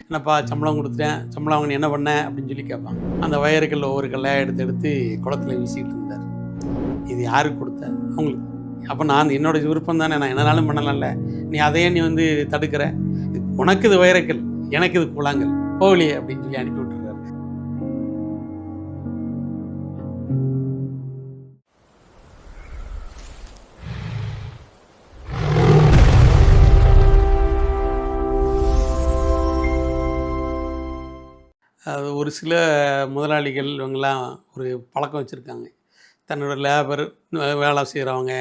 என்னப்பா சம்பளம் கொடுத்துட்டேன், சம்பளம் வாங்க நீ என்ன பண்ண அப்படின்னு சொல்லி கேட்பாங்க. அந்த வயறுக்கல்ல ஒவ்வொரு கல்லையாக எடுத்து எடுத்து குளத்துல வீசிக்கிட்டு இருந்தார். இது யாருக்கு கொடுத்த? அவங்களுக்கு. அப்போ நான் என்னோட விருப்பம் தானே, நான் என்னனாலும் பண்ணலாம்ல, நீ அதையே நீ வந்து தடுக்கிற, உனக்கு இது வைரக்கல், எனக்கு இது கூழாங்கல், போகலையே அப்படின்னு சொல்லி அனுப்பி விட்டுருக்காரு. அது ஒரு சில முதலாளிகள் இவங்கெல்லாம் ஒரு பழக்கம் வச்சுருக்காங்க. தன்னோட லேபர் வேலை செய்கிறவங்க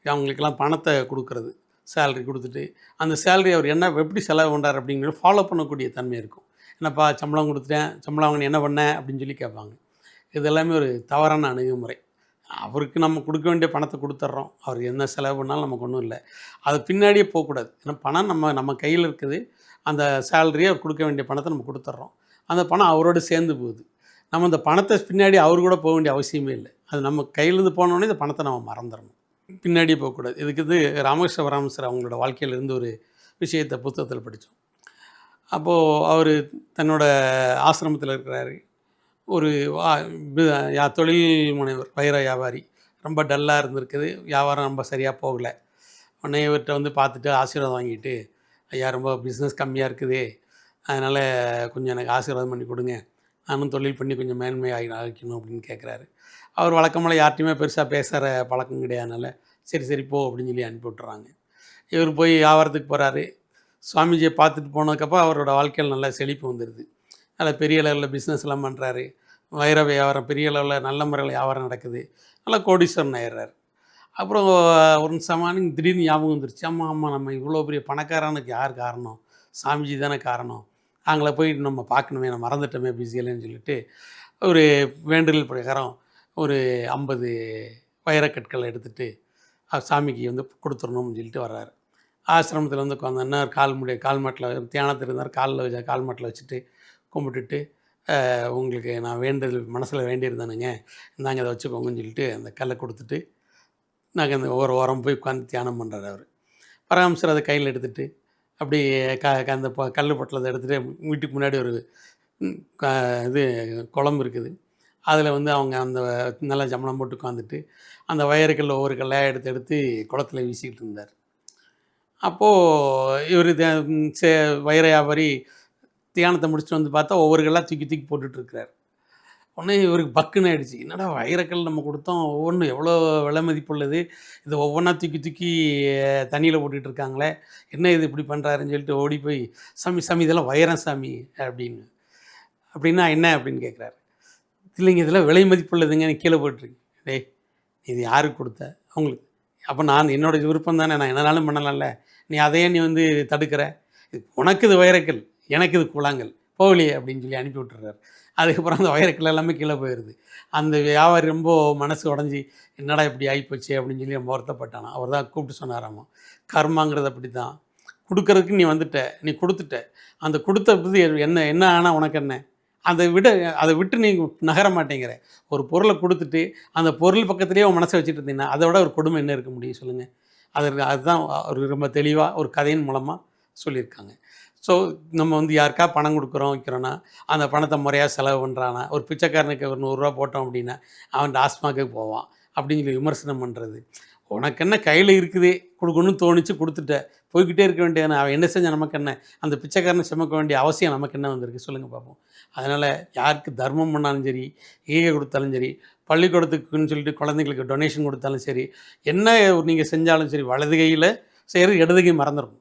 அவங்களுக்கெல்லாம் பணத்தை கொடுக்கறது, சேலரி கொடுத்துட்டு அந்த சேலரி அவர் என்ன எப்படி செலவு பண்ணுறார் அப்படிங்கிறத ஃபாலோ பண்ணக்கூடிய தன்மை இருக்கும். என்னப்பா சம்பளம் கொடுத்துட்டேன், சம்பளம் வாங்க நீ என்ன பண்ண அப்படின்னு சொல்லி கேட்பாங்க. இது எல்லாமே ஒரு தவறான அணுகுமுறை. அவருக்கு நம்ம கொடுக்க வேண்டிய பணத்தை கொடுத்துட்றோம், அவர் என்ன செலவு பண்ணாலும் நமக்கு ஒன்றும் இல்லை, அது பின்னாடியே போகக்கூடாது. ஏன்னா பணம் நம்ம நம்ம கையில் இருக்குது, அந்த சேலரியை அவர் கொடுக்க வேண்டிய பணத்தை நம்ம கொடுத்துட்றோம், அந்த பணம் அவரோடு சேர்ந்து போகுது. நம்ம அந்த பணத்தை பின்னாடி அவர் கூட போக வேண்டிய அவசியமே இல்லை. அது நம்ம கையிலேருந்து போனோடனே இந்த பணத்தை நம்ம மறந்துடணும், பின்னாடியே போகக்கூடாது. இதுக்கு இது ராமகிருஷ்ண பரமஹம்சர் அவங்களோட வாழ்க்கையிலேருந்து ஒரு விஷயத்தை புத்தகத்தில் படித்தோம். அப்போது அவர் தன்னோட ஆசிரமத்தில் இருக்கிறாரு. ஒரு தொழில் முனைவர், வைர வியாபாரி, ரொம்ப டல்லாக இருந்திருக்குது, வியாபாரம் ரொம்ப சரியாக போகலை. உடனே இவர்கிட்ட வந்து பார்த்துட்டு ஆசீர்வாதம் வாங்கிட்டு, ஐயா ரொம்ப பிஸ்னஸ் கம்மியாக இருக்குது, அதனால் கொஞ்சம் எனக்கு ஆசீர்வாதம் பண்ணி கொடுங்க, நானும் தொழில் பண்ணி கொஞ்சம் மேன்மை ஆகிக்கணும் அப்படின்னு கேட்குறாரு. அவர் வழக்கமாக யார்ட்டையுமே பெருசாக பேசுகிற பழக்கம் கிடையாதுனால சரி சரி போ அப்படின்னு சொல்லி அனுப்பி விட்டுறாங்க. இவர் போய் வியாபாரத்துக்கு போகிறாரு. சுவாமிஜியை பார்த்துட்டு போனதுக்கப்புறம் அவரோட வாழ்க்கையில் நல்லா செழிப்பு வந்துடுது. அதில் பெரிய லெவலில் பிஸ்னஸ்லாம் பண்ணுறாரு. வைர வியாபாரம் பெரிய லெவலில் நல்ல முறையில் வியாபாரம் நடக்குது. நல்லா கோடீஸ்வரன் ஆயிடுறாரு. அப்புறம் ஒரு சமானிங் திடீர்னு ஞாபகம் வந்துருச்சு, ஆமாம் ஆமாம் நம்ம இவ்வளோ பெரிய பணக்காரனுக்கு யார் காரணம்? சாமிஜி தானே காரணம். அவங்கள போய் நம்ம பார்க்கணுமே, நான் மறந்துட்டோமே பிஸியிலன்னு சொல்லிட்டு ஒரு வேண்டுதல் பிரகாரம் ஒரு 50 வைரக்கற்களை எடுத்துகிட்டு சாமிக்கு வந்து கொடுத்துடணும்னு சொல்லிட்டு வர்றாரு. ஆசிரமத்தில் வந்து உட்காந்தோன்னா கால் மாட்டில் தியானத்தில் இருந்தார், கால் மாட்டில் வச்சுட்டு கும்பிட்டுட்டு, உங்களுக்கு நான் வேண்டுதல் மனசில் வேண்டியிருந்தேனுங்க, இந்தாங்க இதை வச்சுக்கோங்கன்னு சொல்லிட்டு அந்த கல்லை கொடுத்துட்டு நாங்கள் அந்த ஒரு ஓரம் போய் உட்காந்து தியானம் பண்ணுறாரு அவர். பரமஹம்சர் அதை கையில் எடுத்துகிட்டு அப்படியே அந்த கல் பொட்டலத்தை எடுத்துகிட்டு வீட்டுக்கு முன்னாடி ஒரு இது குளம்பு இருக்குது, அதில் வந்து அவங்க அந்த நல்லா சம்பளம் போட்டு உட்காந்துட்டு அந்த வயறுக்கல்ல ஒவ்வொரு கல்லையாக எடுத்து எடுத்து குளத்துல வீசிக்கிட்டு இருந்தார். அப்போது இவர் வைர வியாபாரி தியானத்தை முடிச்சுட்டு வந்து பார்த்தா ஒவ்வொரு கல்லாக தூக்கி தூக்கி போட்டுட்ருக்கிறார். உடனே இவருக்கு பக்குன்னு ஆகிடுச்சு, என்னடா வைரக்கல் நம்ம கொடுத்தோம், ஒவ்வொன்றும் எவ்வளோ விலை மதிப்புள்ளது, இது ஒவ்வொன்றா தூக்கி தூக்கி தண்ணியில் போட்டுக்கிட்டு இருக்காங்களே, என்ன இது இப்படி பண்ணுறாருன்னு சொல்லிட்டு ஓடி போய், சாமி சாமி இதெல்லாம் வைரம் சாமி அப்படின்னு. அப்படின்னா என்ன அப்படின்னு கேட்குறாரு. இல்லைங்க இதெல்லாம் விலை மதிப்புள்ளதுங்க, நீ கீழே போட்டுருக்கு. டேய் இது யாருக்கு கொடுத்த? அவங்களுக்கு. அப்போ நான் என்னோட விருப்பம் தானே, நான் என்னனாலும் பண்ணலாம்ல, நீ அதையே நீ வந்து தடுக்கிற, உனக்கு இது வைரக்கல், எனக்கு இது கூழாங்கல், போகலையே அப்படின்னு சொல்லி அனுப்பி விட்டுறாரு. அதுக்கப்புறம் அந்த வைரக்கல் எல்லாமே கீழே போயிடுது. அந்த வியாபாரி ரொம்ப மனசு உடஞ்சி, என்னடா இப்படி ஆகிப்போச்சு அப்படின்னு சொல்லி ரொம்ப வருத்தப்பட்டானா. அவர் தான் கூப்பிட்டு சொன்னாராமா, கர்மாங்கிறது அப்படி தான், கொடுக்கறதுக்கு நீ வந்துட்ட, நீ கொடுத்துட்ட, அந்த கொடுத்த பற்றி என்ன என்ன ஆனால் உனக்கு என்ன, அதை விட்டு நீ நகர மாட்டேங்கிற. ஒரு பொருளை கொடுத்துட்டு அந்த பொருள் பக்கத்துலேயே உன் மனசை வச்சுட்டு இருந்தீங்கன்னா அதை விட ஒரு கொடுமை என்ன இருக்க முடியும் சொல்லுங்கள். அதுதான் ஒரு ரொம்ப தெளிவாக ஒரு கதையின் மூலமாக சொல்லியிருக்காங்க. ஸோ நம்ம வந்து யாருக்கா பணம் கொடுக்குறோம் வைக்கிறோன்னா அந்த பணத்தை முறையாக செலவு பண்ணுறானா, ஒரு பிச்சைக்காரனுக்கு ஒரு 100 ரூபா போட்டோம் அப்படின்னா அவன் டாஸ்மாக்கு போவான் அப்படின்னு சொல்லி விமர்சனம் பண்ணுறது. உனக்கு என்ன கையில் இருக்குது, கொடுக்கணும்னு தோணிச்சு கொடுத்துட்ட, போய்கிட்டே இருக்க வேண்டியதானே, அவன் என்ன செஞ்சால் நமக்கு என்ன, அந்த பிச்சைக்காரனை சுமக்க வேண்டிய அவசியம் நமக்கு என்ன வந்திருக்கு சொல்லுங்கள் பார்ப்போம். அதனால் யாருக்கு தர்மம் பண்ணாலும் சரி, ஈகை கொடுத்தாலும் சரி, பள்ளிக்கூடத்துக்குன்னு சொல்லிட்டு குழந்தைங்களுக்கு டொனேஷன் கொடுத்தாலும் சரி, என்ன நீங்கள் செஞ்சாலும் சரி, வலது கையில் செய்கிறது இடது கை மறந்துடும்.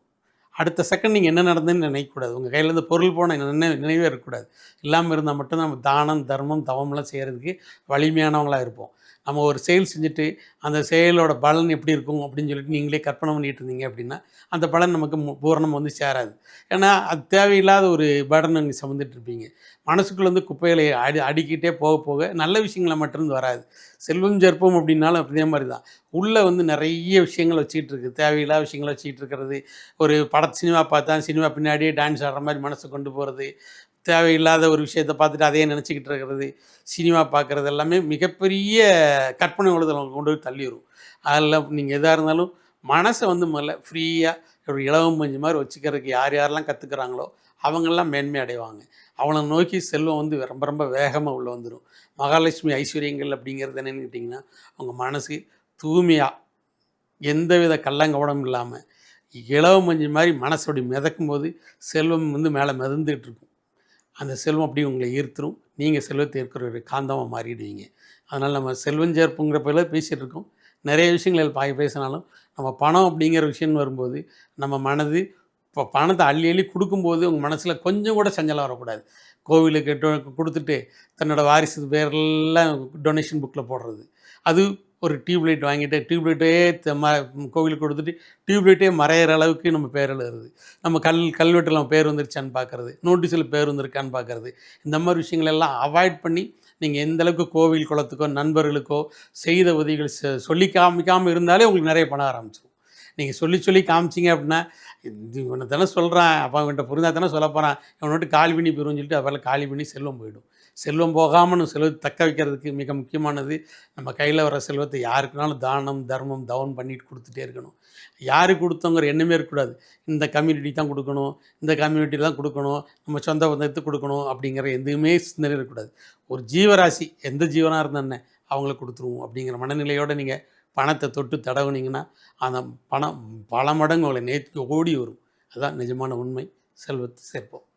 அடுத்த செகண்ட் நீங்கள் என்ன நடந்ததுன்னு நினைக்கக்கூடாது, உங்கள் கையிலேருந்து பொருள் போன நினைவே இருக்கக்கூடாது. இல்லாமல் இருந்தால் மட்டும்தான் நம்ம தானம் தர்மம் தவம்லாம் செய்கிறதுக்கு வலிமையானவங்களாக இருப்போம். நம்ம ஒரு செயல் செஞ்சுட்டு அந்த செயலோட பலன் எப்படி இருக்கும் அப்படின்னு சொல்லிட்டு நீங்களே கற்பனை பண்ணிகிட்டு இருந்தீங்க அப்படின்னா அந்த பலன் நமக்கு பூரணம் வந்து சேராது. ஏன்னா அது தேவையில்லாத ஒரு பர்டன் நீங்கள் சுமந்துட்டு இருப்பீங்க. மனசுக்குள்ளே வந்து குப்பைகளை அடிக்கிட்டே போக போக நல்ல விஷயங்களை மட்டும் வராது. செல்வம் ஜெற்பம் அப்படின்னாலும் அப்படியே மாதிரி தான், உள்ளே வந்து நிறைய விஷயங்கள் வச்சுக்கிட்டு இருக்குது, தேவையில்லாத விஷயங்களை வச்சுக்கிட்டு இருக்கிறது. ஒரு சினிமா பார்த்தா சினிமா பின்னாடியே டான்ஸ் ஆடுற மாதிரி மனசை கொண்டு போகிறது, தேவையில்லாத ஒரு விஷயத்தை பார்த்துட்டு அதையே நினச்சிக்கிட்டு இருக்கிறது, சினிமா பார்க்குறது எல்லாமே மிகப்பெரிய கற்பனை உலகத்தில் கொண்டு போய் தள்ளிடும். அதில் நீங்கள் எதாக இருந்தாலும் மனசை வந்து முதல்ல ஃப்ரீயாக ஒரு இலவம் பஞ்சு மாதிரி வச்சுக்கிறதுக்கு யார் யாரெல்லாம் கற்றுக்குறாங்களோ அவங்கெல்லாம் மேன்மை அடைவாங்க. அவங்கள நோக்கி செல்வம் வந்து ரொம்ப ரொம்ப வேகமாக உள்ள வந்துடும். மகாலட்சுமி ஐஸ்வர்யங்கள் அப்படிங்கிறது என்னென்னு கேட்டிங்கன்னா, அவங்க மனசு தூய்மையா, எந்தவித கள்ளங்கபடமும் இல்லாம, இலவ மஞ்சு மாரி மனசு அப்படி மிதக்கும்போது, செல்வம் வந்து மேலே மிதந்துகிட்டு இருக்கும். அந்த செல்வம் அப்படியே உங்களை ஈர்த்துரும். நீங்க செல்வத்தை ஈர்க்கிற ஒரு காந்தமா மாறிடுவீங்க. அதனால நம்ம செல்வம் சேர்ப்புங்கிற பேர்ல பேசிட்டு இருக்கோம். நெறைய விஷயங்கள் பேசினாலும், நம்ம பணம் அப்படிங்கிற விஷயம்னு வரும்போது, நம்ம மனது இப்போ பணத்த அள்ளி அள்ளி குடுக்கும்போது, உங்க மனசுல கொஞ்சம் கூட சஞ்சலம் வரக்கூடாது. கோவிலுக்கு குடுத்துட்டு, தன்னோட வாரிசு பேரெல்லாம் டொனேஷன் புக்ல போடுறது. அது ஒரு டியூப் லைட் வாங்கிட்டு, டியூப் லைட்டே கோவிலுக்கு குடுத்துட்டு, டியூப் லைட்டே மறையிற அளவுக்கு நம்ம பேர் எழுதுறது. நம்ம கல்வெட்டுல நம்ம பேர் வந்துருச்சான்னு பார்க்கறது, நோட்டீஸில பேர் வந்திருக்கான்னு பார்க்கறது. இந்த மாரி விஷயங்கள் எல்லாம் அவாய்ட் பண்ணி, நீங்க எந்த அளவுக்கு கோவில், குளத்துக்கோ, நண்பர்களுக்கோ செய்த உதவிகள் சொல்லி காமிக்காம இருந்தாலே உங்களுக்கு நெறைய பணம் ஆரம்பிச்சுரும். நீங்க சொல்லி சொல்லி காமிச்சீங்க அப்படின்னா, இவன தானே சொல்றான், அப்ப அவன்கிட்ட புரிஞ்சா தானே சொல்லப் போறான், இவன விட்டு காலி பண்ணி போயிரும்னு சொல்லிட்டு அதெல்லாம் காலி பண்ணி செல்வம் போயிடும். செல்வம் போகாம நம்ம செல்வத்த தக்க வைக்கிறதுக்கு மிக முக்கியமானது, நம்ம கையில வர செல்வத்த யாருக்குனாலும் தானம், தர்மம், தவம் பண்ணிட்டு குடுத்துட்டே இருக்கணும். யாருக்கு குடுத்தோங்கிற எண்ணமே இருக்கக்கூடாது. இந்த கம்யூனிட்டிக்கு தான் குடுக்கணும், இந்த கம்யூனிட்டில தான் குடுக்கணும், நம்ம சொந்த பந்தத்துக்கு குடுக்கணும் அப்படிங்கிற எதுவுமே சிந்தனை இருக்கக்கூடாது. ஒரு ஜீவராசி, எந்த ஜீவனா இருந்தா என்ன, அவங்களுக்கு குடுத்துருவோம் அப்படிங்கிற மனநிலையோட நீங்க பணத்த தொட்டு தடவுனீங்கன்னா, அந்த பணம் பல மடங்கு உங்கள நேர்த்தி ஓடி வரும். அதுதான் நிஜமான உண்மை. செல்வத்த சேர்ப்போம்.